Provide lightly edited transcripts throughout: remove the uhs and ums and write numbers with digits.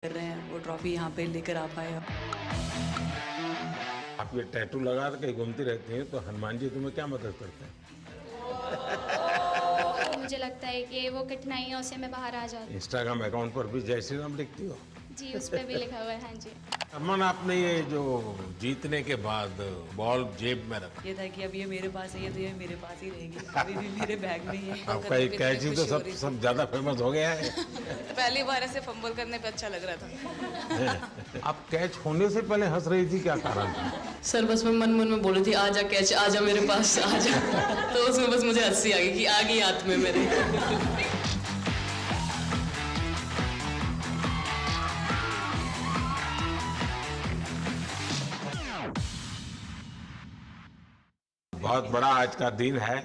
कर रहे हैं वो ट्रॉफी यहाँ पे लेकर आ पाए। आप ये टैटू लगा के घूमती रहती हैं तो हनुमान जी तुम्हें क्या मदद करते हैं? मुझे लगता है कि वो कठिनाइयों से मैं बाहर आ जाती इंस्टाग्राम अकाउंट पर भी जय श्री राम लिखती हो? हूँ। जी, उस पर भी लिखा हुआ है। हाँ जी। अमन, आपने ये जो जीतने के बाद बॉल जेब में रखा, ये था कि अब ये मेरे पास है, ये तो ये मेरे पास ही रहेगी, अभी भी मेरे बैग में ही है। आपका एक कैच ही तो सब ज्यादा फेमस हो गया है। पहली बार ऐसे फंबल करने पे अच्छा लग रहा था। आप कैच होने से पहले हंस रही थी, क्या कारण था? सर बस मैं मन मन में बोल रही थी आजा कैच आजा मेरे पास आजा। तो उसमें बस मुझे हंसी आ गई कि आ गई हाथ में मेरे। बहुत बड़ा आज का दिन है,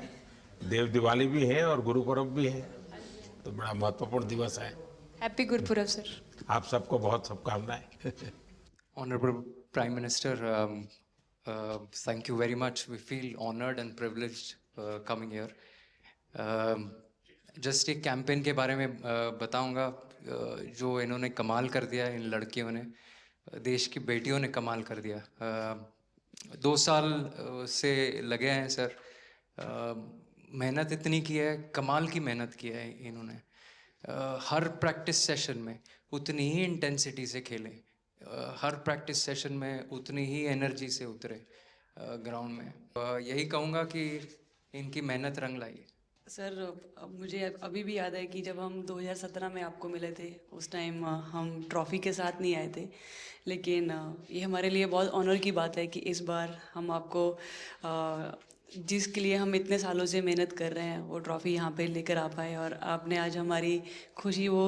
देव दिवाली भी है और गुरु पर्व भी है, तो बड़ा महत्वपूर्ण दिवस है। Happy Gurpurab sir. आप सबको बहुत शुभकामनाएं। Honorable Prime Minister, thank you very much. We feel honored and privileged coming here. Just एक कैंपेन के बारे में बताऊंगा जो इन्होंने कमाल कर दिया, इन लड़कियों ने, देश की बेटियों ने कमाल कर दिया। 2 साल से लगे हैं सर, मेहनत इतनी की है, कमाल की मेहनत की है इन्होंने। हर प्रैक्टिस सेशन में उतनी ही इंटेंसिटी से खेले, हर प्रैक्टिस सेशन में उतनी ही एनर्जी से उतरे ग्राउंड में। यही कहूँगा कि इनकी मेहनत रंग लाई। सर अब मुझे अभी भी याद है कि जब हम 2017 में आपको मिले थे, उस टाइम हम ट्रॉफ़ी के साथ नहीं आए थे, लेकिन ये हमारे लिए बहुत ऑनर की बात है कि इस बार हम आपको जिसके लिए हम इतने सालों से मेहनत कर रहे हैं वो ट्रॉफ़ी यहाँ पे लेकर आ पाए, और आपने आज हमारी खुशी वो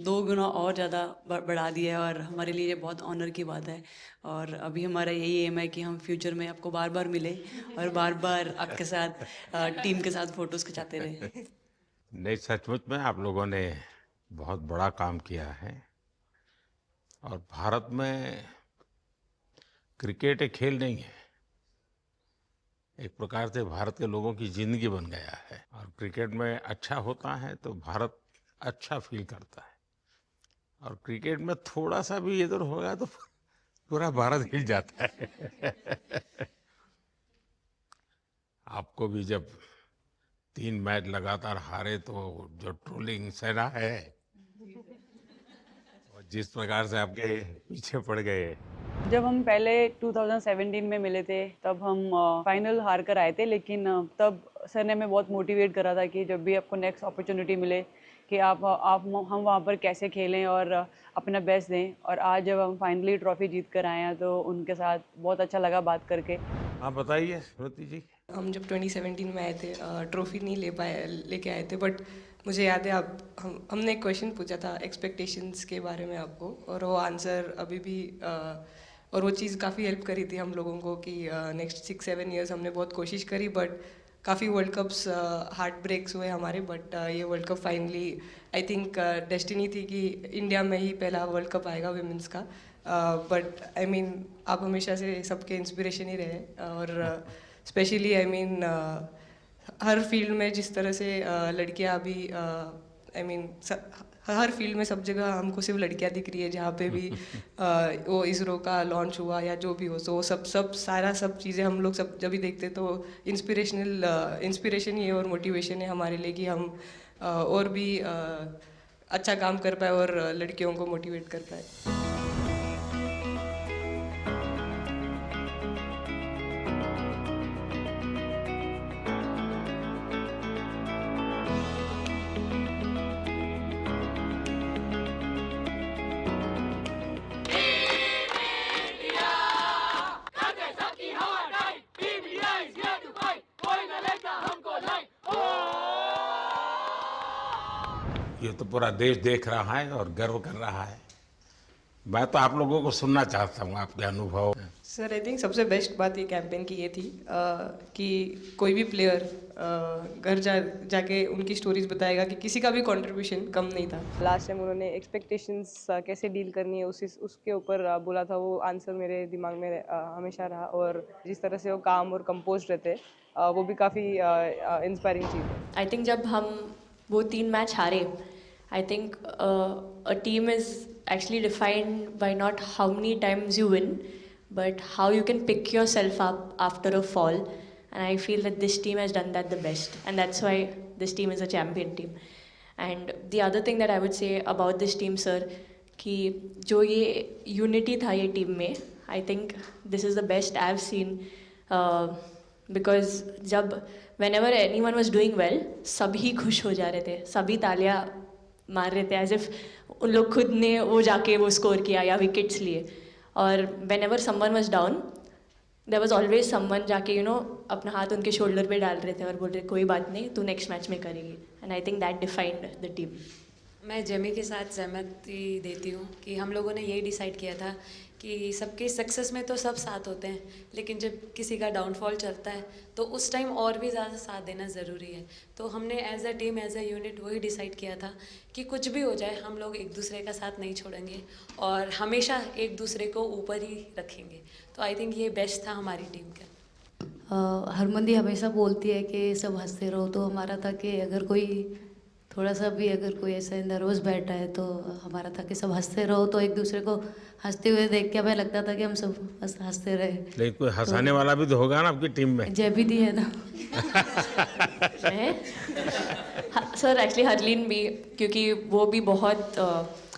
2 गुना और ज़्यादा बढ़ा दिया है, और हमारे लिए ये बहुत ऑनर की बात है। और अभी हमारा यही एम है कि हम फ्यूचर में आपको बार बार मिले और बार बार आपके साथ टीम के साथ फ़ोटोज़ खिंचाते रहे। नहीं, सचमुच में आप लोगों ने बहुत बड़ा काम किया है, और भारत में क्रिकेट एक खेल नहीं है, एक प्रकार से भारत के लोगों की जिंदगी बन गया है। और क्रिकेट में अच्छा होता है तो भारत अच्छा फील करता है, और क्रिकेट में थोड़ा सा भी इधर होगा तो पूरा भारत हिल जाता है। आपको भी जब 3 मैच लगातार हारे तो जो ट्रोलिंग सेना है, और जिस प्रकार से आपके पीछे पड़ गए। जब हम पहले 2017 में मिले थे तब हम फाइनल हार कर आए थे, लेकिन तब सर ने हमें बहुत मोटिवेट करा था कि जब भी आपको नेक्स्ट अपॉर्चुनिटी मिले कि आप हम वहाँ पर कैसे खेलें और अपना बेस्ट दें। और आज जब हम फाइनली ट्रॉफी जीत कर आए हैं तो उनके साथ बहुत अच्छा लगा बात करके। आप बताइए श्रुति जी। हम जब 2017 में आए थे ट्रॉफी नहीं लेके आए थे, बट मुझे याद है हमने एक क्वेश्चन पूछा था एक्सपेक्टेशंस के बारे में आपको, और वो आंसर अभी भी और वो चीज़ काफ़ी हेल्प करी थी हम लोगों को कि नेक्स्ट 6-7 ईयर्स हमने बहुत कोशिश करी, बट काफ़ी वर्ल्ड कप्स हार्ट ब्रेक्स हुए हमारे। बट ये world cup finally I think destiny थी कि इंडिया में ही पहला वर्ल्ड कप आएगा विमेंस का। बट आई मीन आप हमेशा से सबके इंस्पिरेशन ही रहे, और specially I mean her field में जिस तरह से लड़कियां अभी आई मीन हर फील्ड में सब जगह हमको सिर्फ लड़कियां दिख रही है, जहाँ पे भी वो इसरो का लॉन्च हुआ या जो भी हो, तो वो सब चीज़ें हम लोग सब जब भी देखते तो इंस्पिरेशन ही है और मोटिवेशन है हमारे लिए कि हम और भी अच्छा काम कर पाए और लड़कियों को मोटिवेट कर पाए। ये तो पूरा देश देख रहा है और गर्व कर रहा है। मैं तो आप लोगों को सुनना चाहता हूँ, आपके अनुभव। सर आई थिंक सबसे बेस्ट बात ये कैंपेन की ये थी कि कोई भी प्लेयर घर जाके उनकी स्टोरीज बताएगा कि किसी का भी कंट्रीब्यूशन कम नहीं था। लास्ट टाइम उन्होंने एक्सपेक्टेशंस कैसे डील करनी है उसके ऊपर बोला था, वो आंसर मेरे दिमाग में हमेशा रहा, और जिस तरह से वो काम और कंपोज रहते वो भी काफ़ी इंस्पायरिंग चीज़ है। आई थिंक जब हम वो 3 मैच हारे, I think a team is actually defined by not how many times you win, but how you can pick yourself up after a fall. And I feel that this team has done that the best, and that's why this team is a champion team. And the other thing that I would say about this team, sir, कि जो ये unity था ये team में, I think this is the best I've seen, because जब whenever anyone was doing well, सभी खुश हो जा रहे थे, सभी तालियां मार रहे थे, as if उन लोग खुद ने वो जाके वो स्कोर किया या विकेट्स लिए. और whenever someone was down, there was always someone जाके अपना हाथ उनके शोल्डर पे डाल रहे थे और बोल रहे कोई बात नहीं, तू नेक्स्ट मैच में करेगी. And I think that defined the team. मैं जेमी के साथ सहमति देती हूँ कि हम लोगों ने यही डिसाइड किया था कि सबके सक्सेस में तो सब साथ होते हैं, लेकिन जब किसी का डाउनफॉल चलता है तो उस टाइम और भी ज़्यादा साथ देना ज़रूरी है. तो हमने as a team, as a unit वही डिसाइड किया था कि कुछ भी हो जाए हम लोग एक दूसरे का साथ नहीं छोड़ेंगे और हमेशा एक दूसरे को ऊपर ही रखेंगे. तो आई थिंक ये बेस्ट था हमारी टीम का. हरमंदी हमेशा बोलती है कि सब हंसते रहो, तो हमारा था कि अगर कोई थोड़ा सा भी अगर कोई ऐसे नर्वस बैठा है तो हमारा था कि सब हंसते रहो, तो एक दूसरे को हंसते हुए देख के हमें लगता था कि हम सब हंसते रहे. लेकिन कोई हंसाने वाला भी तो होगा ना आपकी टीम में. जैबी दी है ना. सर एक्चुअली हरलीन भी, क्योंकि वो भी बहुत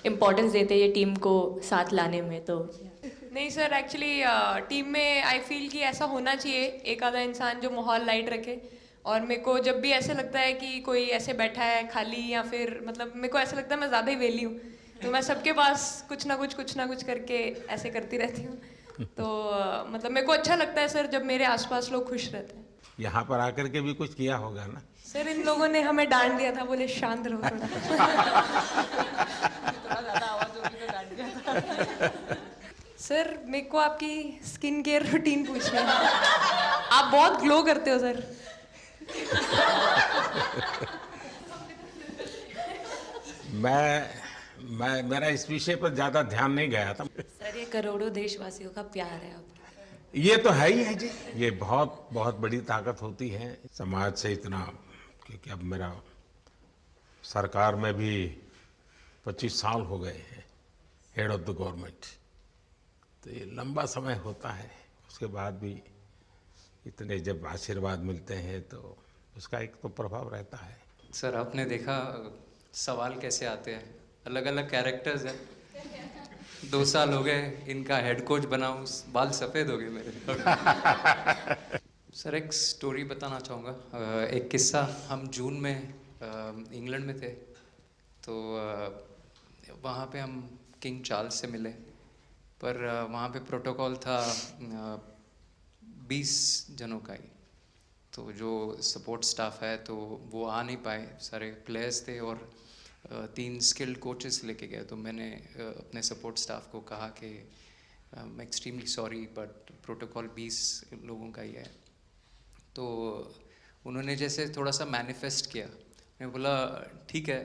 इम्पोर्टेंस देते हैं ये टीम को साथ लाने में. तो नहीं सर, एक्चुअली टीम में आई फील कि ऐसा होना चाहिए एक आधा इंसान जो माहौल लाइट रखे. और मेरे को जब भी ऐसे लगता है कि कोई ऐसे बैठा है खाली, या फिर मतलब मेरे को ऐसा लगता है मैं ज़्यादा ही वेली हूँ, तो मैं सबके पास कुछ ना कुछ करके ऐसे करती रहती हूँ. तो मतलब मेरे को अच्छा लगता है सर जब मेरे आसपास लोग खुश रहते हैं. यहाँ पर आकर के भी कुछ किया होगा ना. सर इन लोगों ने हमें डांट दिया था, बोले शांत रहो थोड़ा. सर मेरे को आपकी स्किन केयर रूटीन पूछना है. आप बहुत ग्लो करते हो सर. मैं मेरा इस विषय पर ज्यादा ध्यान नहीं गया था. सर ये करोड़ों देशवासियों का प्यार है आपका. ये तो है ही है जी. ये बहुत बहुत बड़ी ताकत होती है समाज से इतना, क्योंकि अब मेरा सरकार में भी 25 साल हो गए हैं हेड ऑफ द गवर्नमेंट. तो ये लंबा समय होता है. उसके बाद भी इतने जब आशीर्वाद मिलते हैं तो उसका एक तो प्रभाव रहता है. सर आपने देखा सवाल कैसे आते हैं, अलग अलग कैरेक्टर्स हैं. 2 साल हो गए इनका हेड कोच बनाऊं, बाल सफ़ेद हो गए मेरे. सर एक स्टोरी बताना चाहूँगा. एक किस्सा. हम जून में इंग्लैंड में थे, तो वहाँ पे हम किंग चार्ल्स से मिले, पर वहाँ पे प्रोटोकॉल था 20 जनों का ही. तो जो सपोर्ट स्टाफ है तो वो आ नहीं पाए, सारे प्लेयर्स थे और 3 स्किल्ड कोचेस लेके गए. तो मैंने अपने सपोर्ट स्टाफ को कहा कि I am extremely sorry but protocol 20 लोगों का ही है. तो उन्होंने जैसे थोड़ा सा मैनिफेस्ट किया. मैं बोला ठीक है,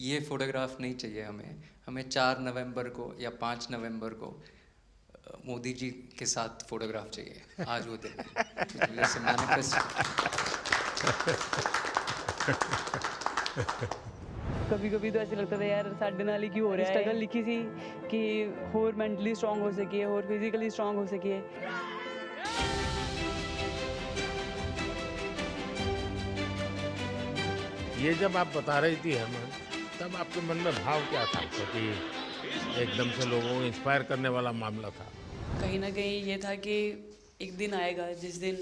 ये फ़ोटोग्राफ नहीं चाहिए हमें 4 नवंबर को या 5 नवंबर को मोदी जी के साथ फोटोग्राफ चाहिए. आज वो दिन जैसे मैनिफेस्ट. कभी कभी तो ऐसे लगता था यार साढ़े नाल ही क्यों हो रहा है. स्ट्रगल लिखी थी कि होर मेंटली स्ट्रांग हो सकिए, होर फिजिकली स्ट्रांग हो सकिए. ये जब आप बता रही थी हमें, तब आपके मन में भाव क्या था? क्योंकि एकदम से लोगों को इंस्पायर करने वाला मामला था. कहीं ना कहीं ये था कि एक दिन आएगा जिस दिन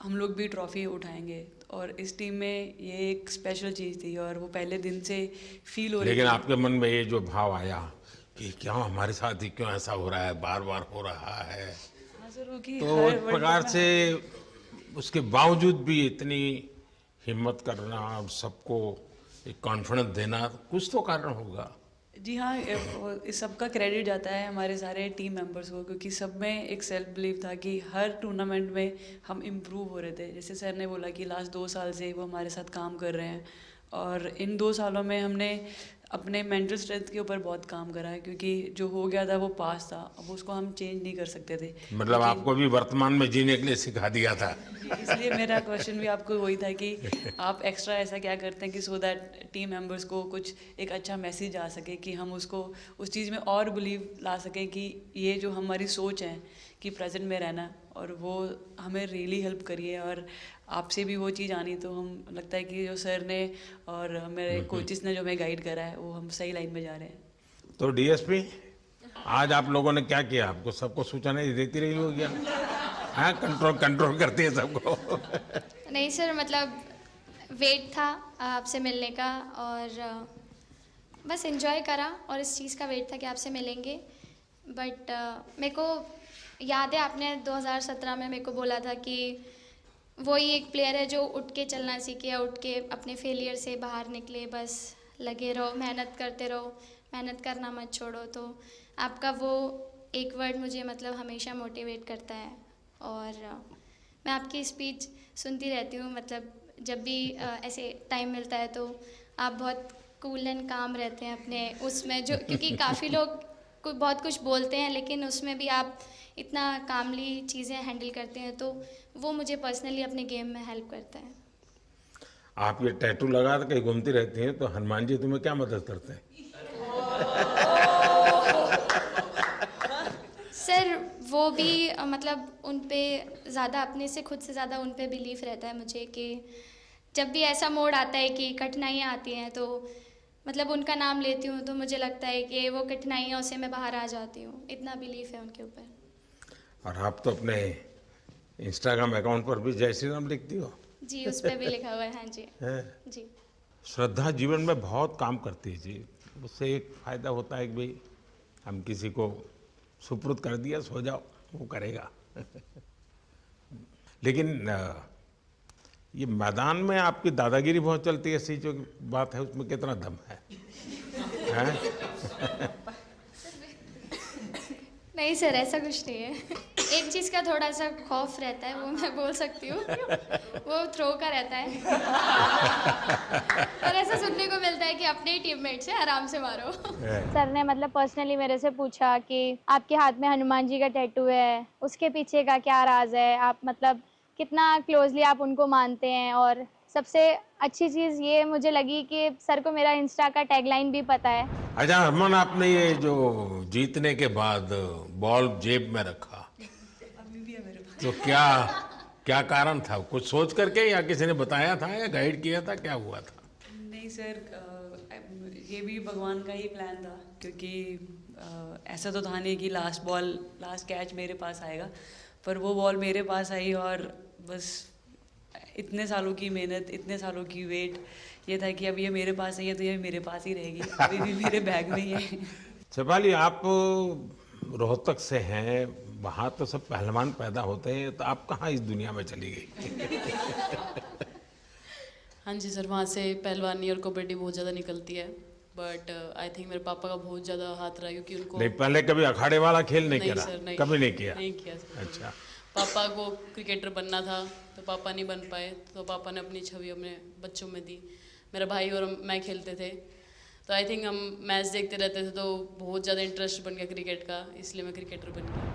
हम लोग भी ट्रॉफी उठाएंगे, और इस टीम में ये एक स्पेशल चीज़ थी और वो पहले दिन से फील हो रही थी. लेकिन आपके मन में ये जो भाव आया कि क्या हमारे साथ ही क्यों ऐसा हो रहा है, बार बार हो रहा है, तो एक प्रकार से उसके बावजूद भी इतनी हिम्मत करना और सबको एक कॉन्फिडेंस देना, कुछ तो कारण होगा. जी हाँ, इस सब का क्रेडिट जाता है हमारे सारे टीम मेंबर्स को, क्योंकि सब में एक सेल्फ बिलीव था कि हर टूर्नामेंट में हम इम्प्रूव हो रहे थे. जैसे सर ने बोला कि लास्ट 2 साल से वो हमारे साथ काम कर रहे हैं, और इन 2 सालों में हमने अपने मेंटल स्ट्रेंथ के ऊपर बहुत काम करा है, क्योंकि जो हो गया था वो पास था, अब उसको हम चेंज नहीं कर सकते थे। मतलब आपको भी वर्तमान में जीने के लिए सिखा दिया था। इसलिए मेरा क्वेश्चन भी आपको वही था कि आप एक्स्ट्रा ऐसा क्या करते हैं कि सो दैट टीम मेंबर्स को कुछ एक अच्छा मैसेज आ सके, कि हम उसको उस चीज़ में और बिलीव ला सकें कि ये जो हमारी सोच है कि प्रेजेंट में रहना, और वो हमें रियली हेल्प करिए। और आपसे भी वो चीज़ आनी, तो हम लगता है कि जो सर ने और मेरे कोचेस ने जो हमें गाइड करा है, वो हम सही लाइन में जा रहे हैं। तो डीएसपी, आज आप लोगों ने क्या किया? आपको सबको सूचनाएं देती रही होगी, हाँ? कंट्रोल करती है सबको। नहीं सर, मतलब वेट था आपसे मिलने का, और बस एंजॉय करा, और इस चीज़ का वेट था कि आपसे मिलेंगे। बट मेरे को याद है आपने 2017 में मेरे को बोला था कि वही एक प्लेयर है जो उठ के चलना सीखे, या उठ के अपने फेलियर से बाहर निकले, बस लगे रहो, मेहनत करते रहो, मेहनत करना मत छोड़ो। तो आपका वो एक वर्ड मुझे मतलब हमेशा मोटिवेट करता है, और मैं आपकी स्पीच सुनती रहती हूँ, मतलब जब भी ऐसे टाइम मिलता है तो आप बहुत कूल एंड काम रहते हैं अपने उसमें, जो क्योंकि काफ़ी लोग बहुत कुछ बोलते हैं, लेकिन उसमें भी आप इतना कामली चीज़ें हैंडल करते हैं, तो वो मुझे पर्सनली अपने गेम में हेल्प करता है। आप ये टैटू लगा के कहीं घूमती रहती हैं, तो हनुमान जी तुम्हें क्या मदद करते हैं? सर वो भी मतलब उन पे ज़्यादा, अपने से खुद से ज़्यादा उन पे बिलीफ रहता है मुझे, कि जब भी ऐसा मोड़ आता है कि कठिनाइयाँ आती हैं, तो मतलब उनका नाम लेती हूँ, तो मुझे लगता है कि वो कठिनाइयों से मैं बाहर आ जाती हूँ। इतना बिलीफ है उनके ऊपर। और आप तो अपने इंस्टाग्राम अकाउंट पर भी जय श्री राम लिखती हो। जी, उस पर भी लिखा हुआ है। हाँ जी। जी। श्रद्धा जीवन में बहुत काम करती है जी। उससे एक फायदा होता है कि भाई हम किसी को सुपुर्द कर दिया, सो जाओ, वो करेगा। लेकिन ये मैदान में आपकी दादागिरी बहुत चलती है, ऐसी जो बात है उसमें कितना दम है? नहीं सर, ऐसा कुछ नहीं है। एक चीज़ का थोड़ा सा खौफ रहता है, वो मैं बोल सकती हूँ, वो थ्रो का रहता है। और ऐसा सुनने को मिलता है कि अपने ही टीममेट से आराम से मारो। सर ने मतलब पर्सनली मेरे से पूछा कि आपके हाथ में हनुमान जी का टैटू है, उसके पीछे का क्या राज है, आप मतलब कितना क्लोजली आप उनको मानते हैं। और सबसे अच्छी चीज़ ये मुझे लगी कि सर को मेरा इंस्टा का टैगलाइन भी पता है। अच्छा हरमन, आपने ये जो जीतने के बाद बॉल जेब में रखा, अभी भी है मेरे पास। तो क्या कारण था? कुछ सोच करके, या किसी ने बताया था, या गाइड किया था, क्या हुआ था? नहीं सर, ये भी भगवान का ही प्लान था, क्योंकि ऐसा तो था नहीं कि लास्ट कैच मेरे पास आएगा, पर वो बॉल मेरे पास आई, और बस इतने सालों की मेहनत, इतने सालों की वेट, ये था कि अब ये मेरे पास है, तो ये मेरे पास ही रहेगी, अभी भी मेरे बैग में ही है। शेफाली, आप रोहतक से हैं, वहाँ तो सब पहलवान पैदा होते हैं, तो आप कहाँ इस दुनिया में चली गई? हाँ जी सर, वहाँ से पहलवानी और कबड्डी बहुत ज़्यादा निकलती है, बट आई थिंक मेरे पापा का बहुत ज़्यादा हाथ रहा, क्योंकि उनको नहीं, पहले कभी अखाड़े वाला खेल नहीं नहीं करा? सर, नहीं, कभी नहीं किया? नहीं किया सर। अच्छा। पापा को क्रिकेटर बनना था, तो पापा नहीं बन पाए, तो पापा ने अपनी छवि अपने बच्चों में दी। मेरा भाई और मैं खेलते थे, तो आई थिंक हम मैच देखते रहते थे, तो बहुत ज़्यादा इंटरेस्ट बन गया क्रिकेट का, इसलिए मैं क्रिकेटर बन गया।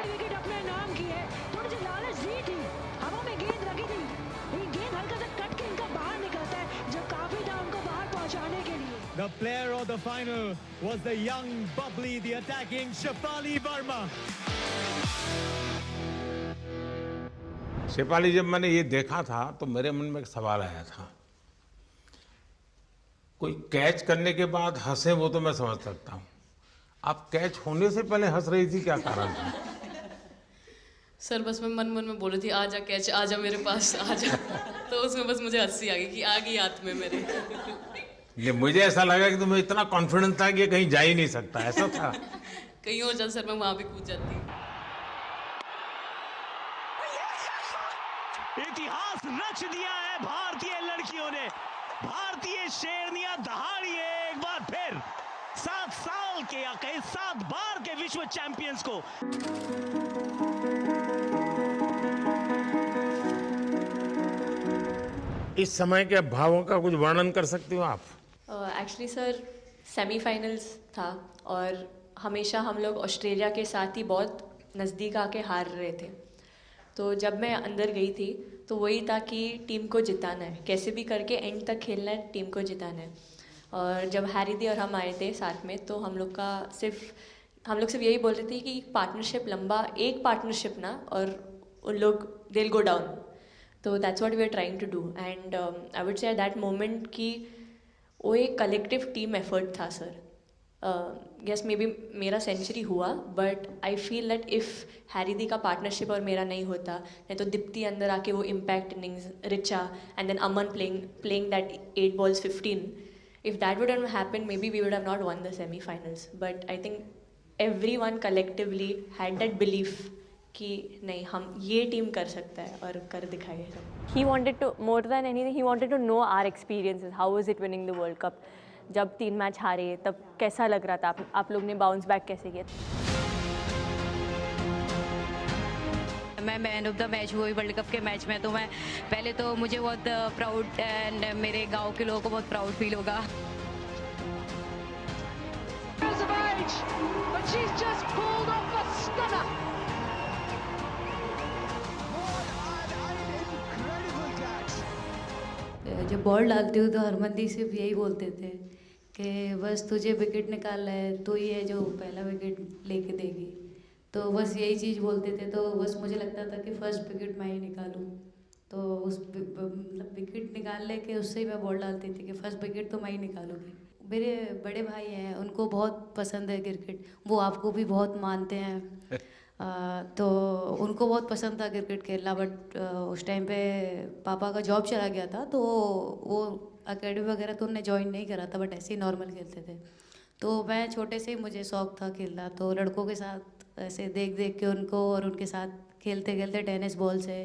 विकेट अपने नाम की है, थोड़ी सी लालच दी थी, हवा में गेंद लगी थी, लेकिन गेंद हल्का सा कट के इनका बाहर निकलता है, जब काफी था उनको बाहर पहुंचाने के लिए। The player of the final was the young, bubbly, the attacking Shefali Verma. Shefali, जब मैंने ये देखा था तो मेरे मन में एक सवाल आया था। कोई कैच करने के बाद हंसे वो तो मैं समझ सकता हूँ, आप कैच होने से पहले हंस रही थी, क्या कारण था? सर बस मैं मन में बोल रही थी, आजा कैच, आजा मेरे पास, आजा। तो उसमें बस मुझे हंसी आ गई कि आ गई हाथ में मेरे। ये मुझे ऐसा लगा कि तुम्हें इतना कॉन्फिडेंस था कि ये कहीं जा ही नहीं सकता, ऐसा था? कहीं और जाता सर, मैं वहां भी कूद जाती। इतिहास रच दिया है भारतीय लड़कियों ने। भारतीय शेरनियां दहाड़ी है एक बार फिर 7 साल के या कहीं 7 बार के विश्व चैंपियंस को। इस समय के भावों का कुछ वर्णन कर सकती हो आप? एक्चुअली सर सेमीफाइनल्स था और हमेशा हम लोग ऑस्ट्रेलिया के साथ ही बहुत नज़दीक आके हार रहे थे। तो जब मैं अंदर गई थी तो वही था कि टीम को जिताना है, कैसे भी करके एंड तक खेलना है, टीम को जिताना है। और जब हैरी दी और हम आए थे साथ में तो हम लोग सिर्फ यही बोल रहे थे कि पार्टनरशिप लंबा, एक पार्टनरशिप ना, और उन लोग दिल गो डाउन। तो that's what we are trying to do and I would say at that moment कि वो एक कलेक्टिव टीम एफर्ट था सर। यस मे बी मेरा सेंचुरी हुआ but I feel that if Harry दी का पार्टनरशिप और मेरा नहीं होता, नहीं तो दीप्ति अंदर आके वो impact innings, Richa and then Aman playing that 8 balls 15, if that would have happened maybe we would have not won the semi-finals. But I think everyone collectively had that belief कि नहीं, हम ये टीम कर सकता है और कर दिखाए सब। He wanted to, more than anything, he wanted to know our experiences. How was it winning the World Cup? जब 3 मैच हारे तब कैसा लग रहा था? आप लोग ने बाउंस बैक कैसे किया? मैं मैन ऑफ द मैच हुई वर्ल्ड कप के मैच में, तो मैं पहले तो मुझे बहुत प्राउड एंड मेरे गांव के लोगों को बहुत प्राउड फील होगा। जब बॉल डालती हूँ तो हरमनदीप सिर्फ यही बोलते थे कि बस तुझे विकेट निकालना है, तो ही है जो पहला विकेट लेके देगी। तो बस यही चीज़ बोलते थे। तो बस मुझे लगता था कि फर्स्ट विकेट मैं ही निकालूं, तो उस मतलब विकेट निकाल लेके उससे ही मैं बॉल डालती थी कि फर्स्ट विकेट तो मैं ही निकालूंगी। मेरे बड़े भाई हैं, उनको बहुत पसंद है क्रिकेट, वो आपको भी बहुत मानते हैं। तो उनको बहुत पसंद था क्रिकेट खेलना, बट उस टाइम पे पापा का जॉब चला गया था, तो वो एकेडमी वगैरह तो उन्होंने ज्वाइन नहीं करा था, बट ऐसे ही नॉर्मल खेलते थे। तो मैं छोटे से ही मुझे शौक था खेलना, तो लड़कों के साथ ऐसे देख देख के उनको और उनके साथ खेलते खेलते टेनिस बॉल से,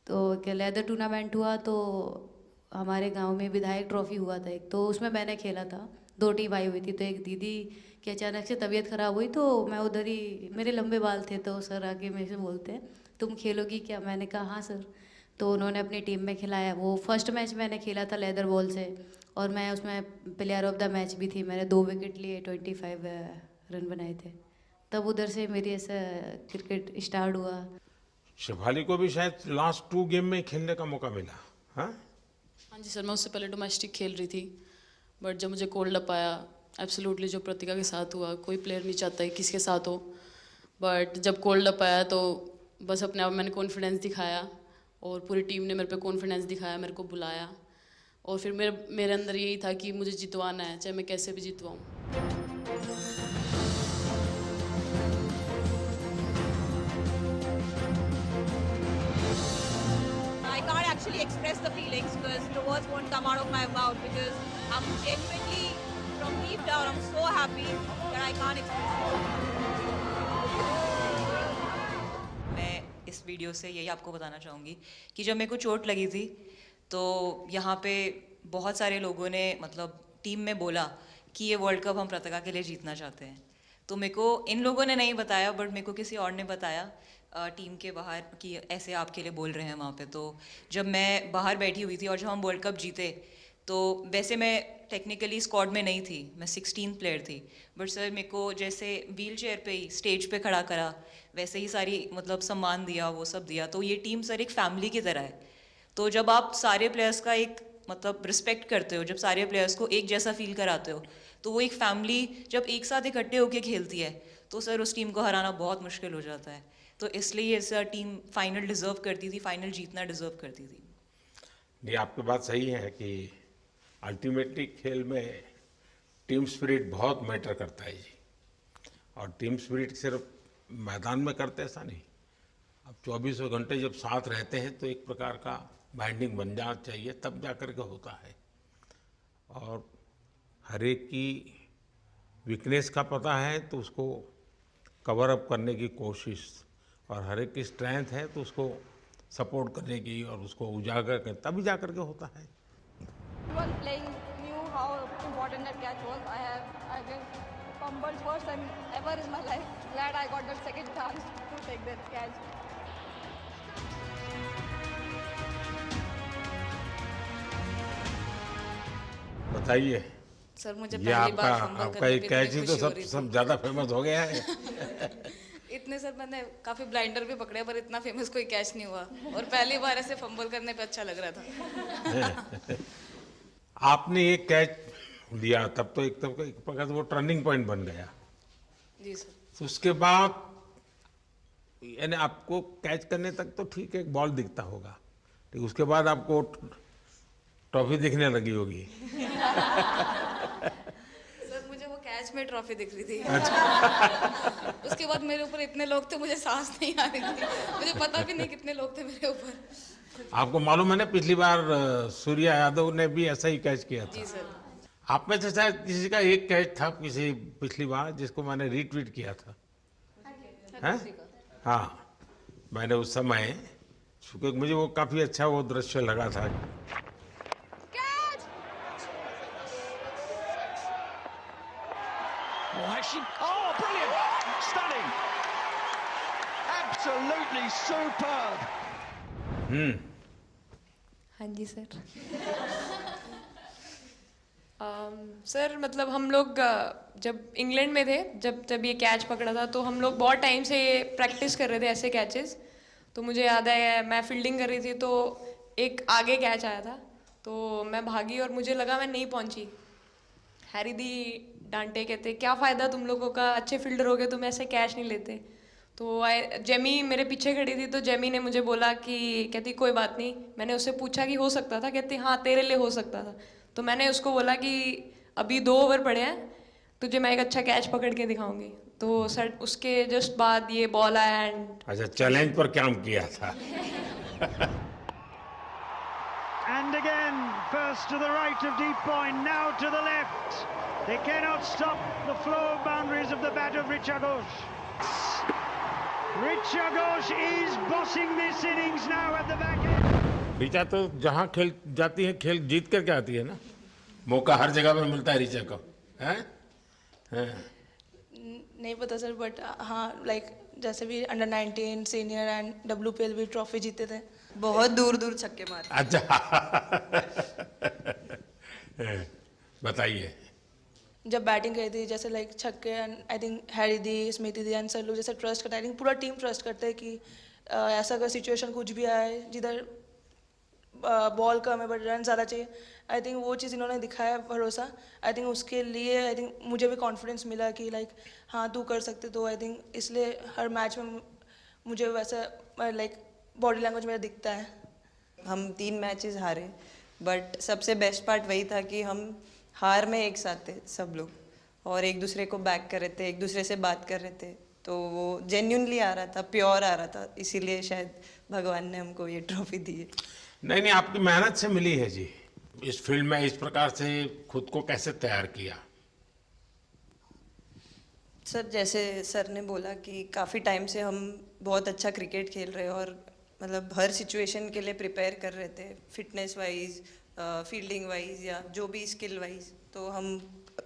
तो क्या लेदर टूर्नामेंट हुआ तो हमारे गांव में विधायक ट्रॉफी हुआ था एक, तो उसमें मैंने खेला था। 2 टीम आई हुई थी, तो एक दीदी की अचानक से तबीयत ख़राब हुई, तो मैं उधर ही, मेरे लंबे बाल थे, तो सर आके मेरे से बोलते हैं तुम खेलोगी क्या? मैंने कहा हाँ सर। तो उन्होंने अपनी टीम में खिलाया। वो फर्स्ट मैच मैंने खेला था लेदर बॉल से, और मैं उसमें प्लेयर ऑफ द मैच भी थी। मैंने 2 विकेट लिए, 25 रन बनाए थे। तब उधर से मेरी ऐसा क्रिकेट स्टार्ट हुआ। शेफाली को भी शायद लास्ट 2 गेम में खेलने का मौका मिला। हाँ जी सर, मैं उससे पहले डोमेस्टिक खेल रही थी, बट जब मुझे कोल्ड अप आया, एब्सोल्युटली जो प्रतिका के साथ हुआ, कोई प्लेयर नहीं चाहता है किसके साथ हो, बट जब कोल्ड अप आया तो बस अपने आप मैंने कॉन्फिडेंस दिखाया, और पूरी टीम ने मेरे पे कॉन्फिडेंस दिखाया, मेरे को बुलाया, और फिर मेरे अंदर यही था कि मुझे जितवाना है, चाहे मैं कैसे भी जितवाऊँ। I can't actually express the feelings because the words won't come out of my mouth, because I'm genuinely, from deep down, I'm so happy that I can't express it. मैं इस वीडियो से यही आपको बताना चाहूँगी कि जब मेरे को चोट लगी थी तो यहाँ पे बहुत सारे लोगों ने मतलब टीम में बोला कि ये वर्ल्ड कप हम प्रतिका के लिए जीतना चाहते हैं। तो मेरे को इन लोगों ने नहीं बताया, बट मेरे को किसी और ने बताया टीम के बाहर कि ऐसे आपके लिए बोल रहे हैं वहाँ पे। तो जब मैं बाहर बैठी हुई थी और जब हम वर्ल्ड कप जीते, तो वैसे मैं टेक्निकली स्क्वाड में नहीं थी, मैं 16th प्लेयर थी, बट सर मेरे को जैसे व्हील चेयर पे ही स्टेज पे खड़ा करा, वैसे ही सारी मतलब सम्मान दिया, वो सब दिया। तो ये टीम सर एक फैमिली की तरह है। तो जब आप सारे प्लेयर्स का एक मतलब रिस्पेक्ट करते हो, जब सारे प्लेयर्स को एक जैसा फील कराते हो, तो वो एक फैमिली जब एक साथ इकट्ठे होकर खेलती है, तो सर उस टीम को हराना बहुत मुश्किल हो जाता है। तो इसलिए सर टीम फाइनल डिज़र्व करती थी, फाइनल जीतना डिज़र्व करती थी। ये आपकी बात सही है कि अल्टीमेटली खेल में टीम स्पिरिट बहुत मैटर करता है जी। और टीम स्पिरिट सिर्फ मैदान में करते ऐसा नहीं, अब 24 घंटे जब साथ रहते हैं तो एक प्रकार का बाइंडिंग बन जाना चाहिए, तब जा कर के होता है। और हर एक की वीकनेस का पता है तो उसको कवर अप करने की कोशिश, और हर एक की स्ट्रेंथ है तो उसको सपोर्ट करने की और उसको उजागर कर, तभी जा कर के होता है। Everyone playing knew how important that catch was. I've been fumbled first time ever in my life. Glad I got that second chance to take that catch. बताइए। सर मुझे ये पहली बार आपका फंबल आपका करने एक पे कैच इतनी ही तो खुशी हो सब रही थी। सब ज्यादा फेमस हो गया है। इतने सर मैंने काफी ब्लाइंडर भी पकड़े पर इतना फेमस कोई कैच नहीं हुआ और पहली बार ऐसे फंबल करने पे अच्छा लग रहा था। आपने एक कैच लिया तब तो एक प्रकार से वो टर्निंग पॉइंट बन गया। जी सर। तो उसके बाद यानी आपको कैच करने तक तो ठीक है, एक बॉल दिखता होगा, लेकिन उसके बाद आपको ट्रॉफी दिखने लगी होगी। सर मुझे वो कैच में ट्रॉफी दिख रही थी। अच्छा। उसके बाद मेरे ऊपर इतने लोग थे मुझे सांस नहीं आ रही थी, मुझे पता भी नहीं कितने लोग थे मेरे ऊपर। आपको मालूम है ना, पिछली बार सूर्या यादव ने भी ऐसा ही कैच किया था। जी सर। आप में से शायद किसी का एक कैच था किसी पिछली बार जिसको मैंने रीट्वीट किया था, हैं? हाँ, मैंने उस समय, क्योंकि मुझे वो काफी अच्छा वो दृश्य लगा था। Oh, brilliant! Stunning! Absolutely superb! हाँ जी सर। सर मतलब हम लोग जब इंग्लैंड में थे, जब ये कैच पकड़ा था तो हम लोग बहुत टाइम से प्रैक्टिस कर रहे थे ऐसे कैचेस। तो मुझे याद है मैं फील्डिंग कर रही थी तो एक आगे कैच आया था तो मैं भागी और मुझे लगा मैं नहीं पहुंची। हैरी दी डांटे, कहते क्या फ़ायदा तुम लोगों का, अच्छे फील्डर हो गए तुम ऐसे कैच नहीं लेते। तो जेमी मेरे पीछे खड़ी थी तो जेमी ने मुझे बोला कि, कहती कोई बात नहीं। मैंने उससे पूछा कि हो सकता था, कहती हाँ तेरे लिए हो सकता था। तो मैंने उसको बोला कि अभी 2 ओवर पड़े हैं, तुझे मैं एक अच्छा कैच पकड़ के दिखाऊंगी। तो सर उसके जस्ट बाद ये बॉल आया एंड अच्छा, चैलेंज पर काम किया था। And again, first to the right of deep point, now to the left. They cannot stop the flow of boundaries of the bat of Richa Ghosh. Richa Ghosh is bossing this innings now at the back end. Richa तो जहाँ खेल जाती है खेल जीत करके आती है ना, मौका हर जगह पे मिलता है ऋचा को, हैं? नहीं पता सर, बट हाँ लाइक जैसे भी अंडर 19 सीनियर एंड WPL भी ट्रॉफी जीते थे। बहुत दूर दूर छक्के मारे। अच्छा। बताइए। जब बैटिंग करी थी जैसे लाइक छक्के and I think Harry the, Smiti the and sir लोग जैसे ट्रस्ट करते हैं, आई थिंक पूरा टीम ट्रस्ट करते हैं कि ऐसा अगर सिचुएशन कुछ भी आए जिधर बॉल कम है बट रन ज़्यादा चाहिए, आई थिंक वो चीज़ इन्होंने दिखाया भरोसा। आई थिंक उसके लिए आई थिंक मुझे भी कॉन्फिडेंस मिला कि लाइक हाँ तू कर सकते। तो आई थिंक इसलिए हर मैच में मुझे वैसा लाइक बॉडी लैंग्वेज मेरा दिखता है। हम 3 मैचेस हारे, बट सबसे बेस्ट पार्ट वही था कि हम हार में एक साथ थे सब लोग और एक दूसरे को बैक कर रहे थे, एक दूसरे से बात कर रहे थे। तो वो जेन्युइनली आ रहा था, प्योर आ रहा था, इसीलिए शायद भगवान ने हमको ये ट्रॉफी दी है। नहीं, आपकी मेहनत से मिली है जी। इस फील्ड में इस प्रकार से खुद को कैसे तैयार किया? सर जैसे सर ने बोला कि काफ़ी टाइम से हम बहुत अच्छा क्रिकेट खेल रहे हैं और मतलब हर सिचुएशन के लिए प्रिपेयर कर रहे थे, फिटनेस वाइज, फील्डिंग वाइज या जो भी स्किल वाइज। तो हम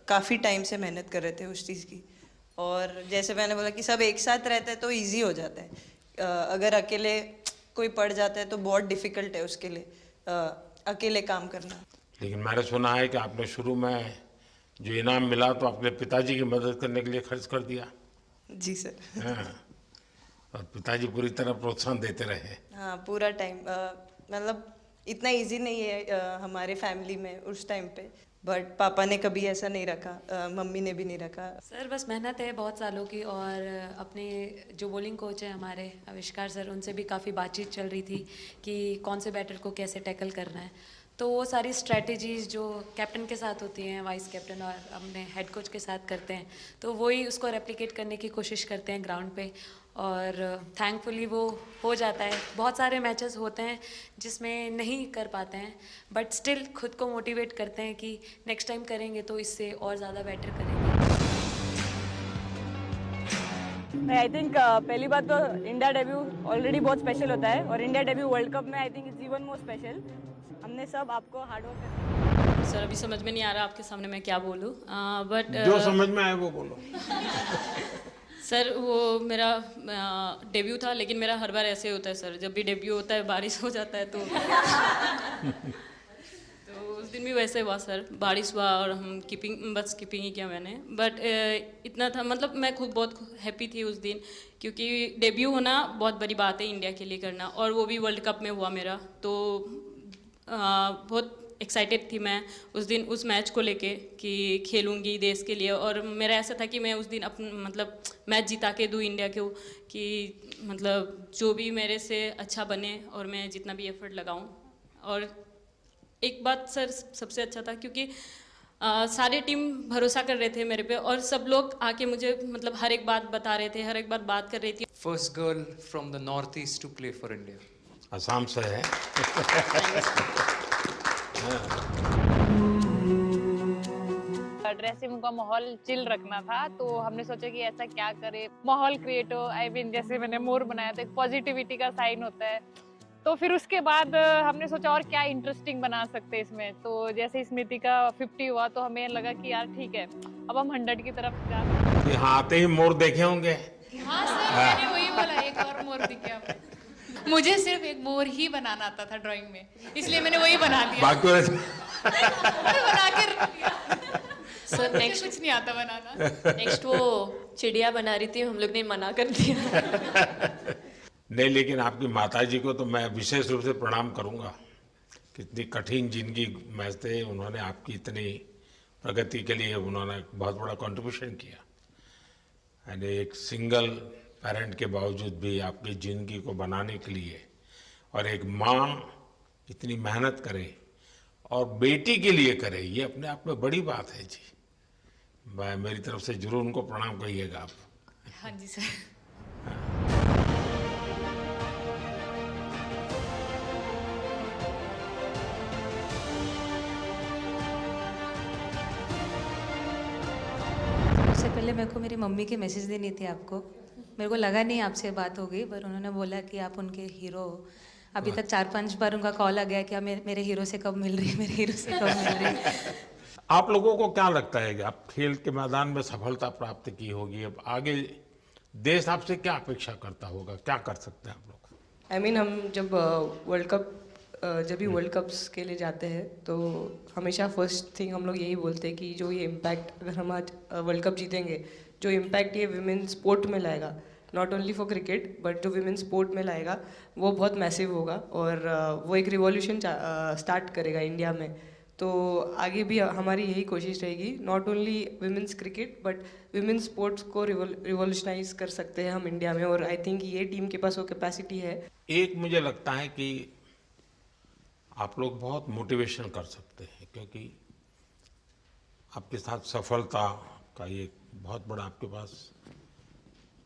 काफ़ी टाइम से मेहनत कर रहे थे उस चीज़ की। और जैसे मैंने बोला कि सब एक साथ रहते हैं तो इजी हो जाता है। अगर अकेले कोई पड़ जाता है तो बहुत डिफ़िकल्ट है उसके लिए अकेले काम करना। लेकिन मैंने सुना है कि आपने शुरू में जो इनाम मिला तो अपने पिताजी की मदद करने के लिए खर्च कर दिया। जी सर। हाँ, और पिताजी पूरी तरह प्रोत्साहन देते रहे। हाँ, पूरा टाइम मतलब इतना इजी नहीं है हमारे फैमिली में उस टाइम पे, बट पापा ने कभी ऐसा नहीं रखा, मम्मी ने भी नहीं रखा। सर बस मेहनत है बहुत सालों की, और अपने जो बॉलिंग कोच है हमारे आविष्कार सर, उनसे भी काफ़ी बातचीत चल रही थी कि कौन से बैटर को कैसे टैकल करना है। तो वो सारी स्ट्रेटजीज जो कैप्टन के साथ होती हैं, वाइस कैप्टन और अपने हेड कोच के साथ करते हैं, तो वही उसको रेप्लिकेट करने की कोशिश करते हैं ग्राउंड पे, और थैंकफुली वो हो जाता है। बहुत सारे मैचेस होते हैं जिसमें नहीं कर पाते हैं, बट स्टिल खुद को मोटिवेट करते हैं कि नेक्स्ट टाइम करेंगे तो इससे और ज़्यादा बेटर करेंगे। आई थिंक पहली बात तो इंडिया डेब्यू ऑलरेडी बहुत स्पेशल होता है, और इंडिया डेब्यू वर्ल्ड कप में I think it's even more special. हमने सब आपको हार्ड वर्क करना। सर अभी समझ में नहीं आ रहा आपके सामने मैं क्या बोलूँ, बट जो समझ में आए वो बोलो। सर वो मेरा डेब्यू था, लेकिन मेरा हर बार ऐसे होता है सर, जब भी डेब्यू होता है बारिश हो जाता है तो दिन भी वैसे हुआ सर, बारिश हुआ और हम बस कीपिंग ही किया मैंने, बट इतना था, मतलब मैं खुद बहुत हैप्पी थी उस दिन, क्योंकि डेब्यू होना बहुत बड़ी बात है इंडिया के लिए करना, और वो भी वर्ल्ड कप में हुआ मेरा, तो बहुत एक्साइटेड थी मैं उस दिन उस मैच को लेके कि खेलूंगी देश के लिए, और मेरा ऐसा था कि मैं उस दिन मतलब मैच जिता के दूँ इंडिया को, कि मतलब जो भी मेरे से अच्छा बने और मैं जितना भी एफर्ट लगाऊं। और एक बात सर सबसे अच्छा था, क्योंकि सारे टीम भरोसा कर रहे थे मेरे पे, और सब लोग आके मुझे मतलब हर एक बात बता रहे थे, हर एक बात कर रही थी। First girl from the north east to play for India. Assam से है। ड्रेसिंग रूम का माहौल चिल रखना था, तो हमने सोचा कि ऐसा क्या करे, माहौल क्रिएट हो। आई मीन जैसे मैंने मोर बनाया था, एक पॉजिटिविटी का साइन होता है, तो फिर उसके बाद हमने सोचा और क्या इंटरेस्टिंग बना सकते हैं इसमें। तो जैसे स्मृति का 50 हुआ तो हमें लगा कि यार ठीक है, अब हम 100 की तरफ जा सकते हैं। यहाँ आते ही मोर देखे होंगे। हाँ सर, मैंने वही बोला, एक और मोर दिखे आपको। मुझे सिर्फ एक मोर ही बनाना आता था ड्राइंग में, इसलिए मैंने वही बना दिया। बाकी बना के रख दिया। सर नेक्स्ट कुछ नहीं आता बनाना। नेक्स्ट वो चिड़िया बना रही थी, हम लोग ने मना कर दिया। नहीं, लेकिन आपकी माताजी को तो मैं विशेष रूप से प्रणाम करूंगा। कितनी कठिन जिंदगी में थे, उन्होंने आपकी इतनी प्रगति के लिए उन्होंने बहुत बड़ा कंट्रीब्यूशन किया। यानी एक सिंगल पेरेंट के बावजूद भी आपकी ज़िंदगी को बनाने के लिए, और एक माँ इतनी मेहनत करे और बेटी के लिए करे, ये अपने आप में बड़ी बात है जी। मैं मेरी तरफ से जरूर उनको प्रणाम कहिएगा आप। हाँ जी सर। सबसे पहले मेरे को मेरी मम्मी की मैसेज देनी थी आपको। मेरे को लगा नहीं आपसे बात हो गई, पर उन्होंने बोला कि आप उनके हीरो हो। अभी तक 4-5 बार उनका कॉल आ गया कि आप मेरे हीरो से कब मिल रही है, मेरे हीरो से कब मिल रही है। आप लोगों को क्या लगता है कि आप खेल के मैदान में सफलता प्राप्त की होगी, अब आगे देश आपसे क्या अपेक्षा करता होगा, क्या कर सकते हैं आप लोग? I mean, हम जब वर्ल्ड कप्स के लिए जाते हैं तो हमेशा फर्स्ट थिंग हम लोग यही बोलते हैं कि जो ये इम्पैक्ट, अगर हम आज वर्ल्ड कप जीतेंगे, जो इम्पैक्ट ये विमेन स्पोर्ट में लाएगा, not only for cricket but जो विमेन स्पोर्ट में लाएगा, वो बहुत मैसिव होगा, और वो एक रिवॉल्यूशन स्टार्ट करेगा इंडिया में। तो आगे भी हमारी यही कोशिश रहेगी, not only women's cricket but women sports को रिवॉल्यूशनाइज कर सकते हैं हम इंडिया में, और आई थिंक ये टीम के पास वो कैपेसिटी है। एक मुझे लगता है कि आप लोग बहुत मोटिवेशन कर सकते हैं, क्योंकि आपके साथ सफलता का ये बहुत बड़ा आपके पास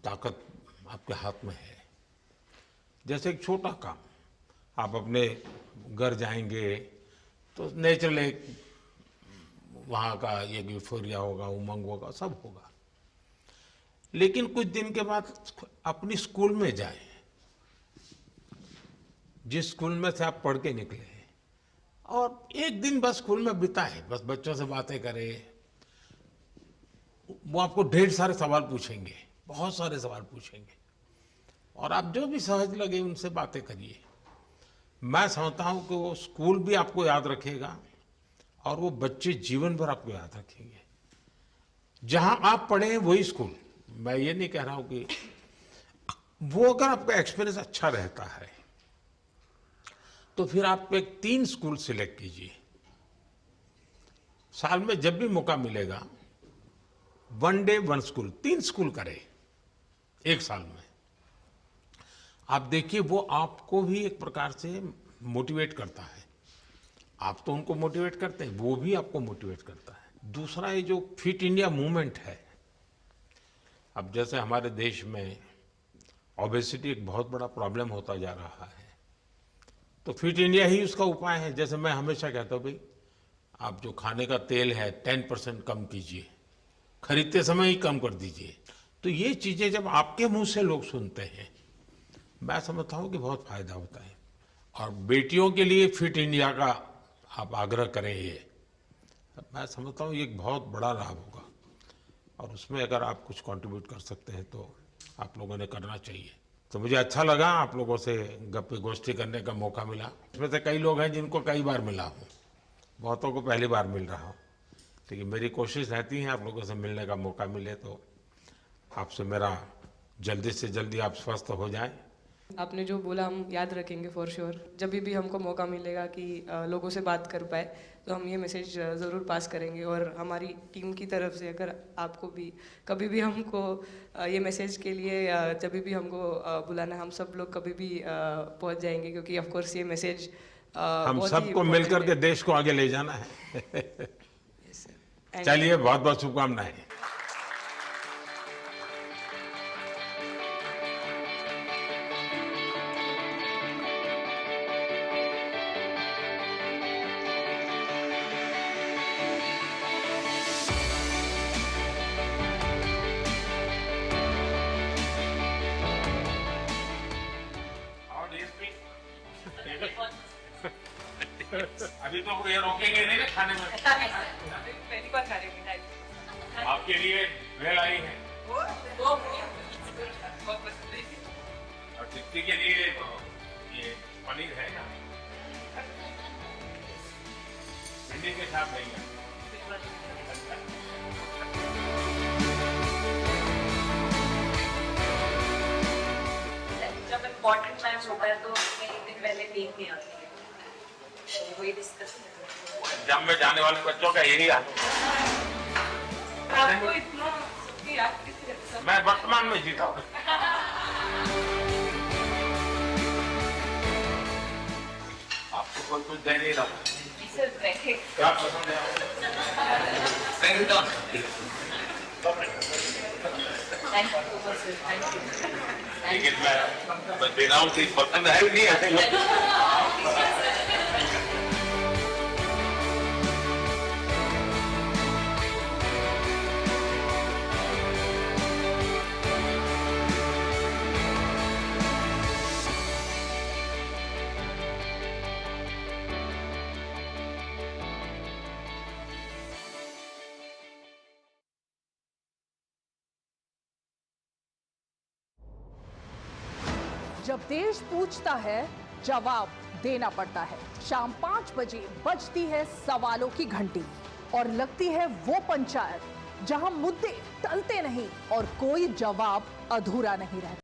ताकत आपके हाथ में है। जैसे एक छोटा काम, आप अपने घर जाएंगे तो नेचुरल एक वहाँ का एक यूफोरिया होगा, उमंग होगा, सब होगा। लेकिन कुछ दिन के बाद अपनी स्कूल में जाएं, जिस स्कूल में से आप पढ़ के निकले हैं, और एक दिन बस स्कूल में बिताएं, बस बच्चों से बातें करें। वो आपको ढेर सारे सवाल पूछेंगे, बहुत सारे सवाल पूछेंगे, और आप जो भी सहज लगे उनसे बातें करिए। मैं समझता हूं कि वो स्कूल भी आपको याद रखेगा और वो बच्चे जीवन भर आपको याद रखेंगे। जहां आप पढ़े हैं वही स्कूल, मैं ये नहीं कह रहा हूं कि वो, अगर आपका एक्सपीरियंस अच्छा रहता है तो फिर आप एक 3 स्कूल सिलेक्ट कीजिए। साल में जब भी मौका मिलेगा 1 डे 1 स्कूल, 3 स्कूल करें एक साल में। आप देखिए वो आपको भी एक प्रकार से मोटिवेट करता है। आप तो उनको मोटिवेट करते हैं, वो भी आपको मोटिवेट करता है। दूसरा ये जो फिट इंडिया मूवमेंट है, अब जैसे हमारे देश में ओबेसिटी एक बहुत बड़ा प्रॉब्लम होता जा रहा है, तो फिट इंडिया ही उसका उपाय है। जैसे मैं हमेशा कहता हूँ, भाई आप जो खाने का तेल है 10% कम कीजिए, खरीदते समय ही कम कर दीजिए। तो ये चीज़ें जब आपके मुंह से लोग सुनते हैं, मैं समझता हूँ कि बहुत फायदा होता है। और बेटियों के लिए फिट इंडिया का आप आग्रह करें, ये मैं समझता हूँ ये एक बहुत बड़ा लाभ होगा, और उसमें अगर आप कुछ कंट्रीब्यूट कर सकते हैं तो आप लोगों ने करना चाहिए। तो मुझे अच्छा लगा आप लोगों से गप्पे गोष्ठी करने का मौका मिला। इसमें से कई लोग हैं जिनको कई बार मिला हूँ, बहुतों को पहली बार मिल रहा हूँ, लेकिन मेरी कोशिश रहती है आप लोगों से मिलने का मौका मिले तो आपसे मेरा जल्दी से जल्दी आप स्वस्थ हो जाएं। आपने जो बोला हम याद रखेंगे फॉर श्योर। जब भी हमको मौका मिलेगा कि लोगों से बात कर पाए तो हम ये मैसेज ज़रूर पास करेंगे। और हमारी टीम की तरफ से अगर आपको भी कभी भी हमको ये मैसेज के लिए जब भी हमको बुलाना, हम सब लोग कभी भी पहुंच जाएंगे, क्योंकि ऑफ कोर्स ये मैसेज हम सबको मिलकर के देश को आगे ले जाना है। चलिए, बहुत बहुत शुभकामनाएं। अभी तो ये रोकेंगे नहीं ना खाने में। पहली बार खा रही हूँ। आपके लिए भेड़ आई है बहुत पसंद है। और टिक्की के लिए ये पनीर है ना, भिंडी के साथ नहीं है। जब इम्पोर्टेंट मैच होता है तो मैं एक दिन पहले टीम नहीं आती है, तो वही डिस्कस एग्जाम में जाने वाले बच्चों का यही हाल। आपको इतना याद किससे रहता है? मैं वर्तमान में जीता हूँ। आपको कोई कुछ दे नहीं रहा। क्या पसंद है? लेकिन मैं दे रहा हूँ, पसंद है नहीं है। जब देश पूछता है, जवाब देना पड़ता है। शाम 5 बजे बजती है सवालों की घंटी और लगती है वो पंचायत जहां मुद्दे टलते नहीं और कोई जवाब अधूरा नहीं रहता।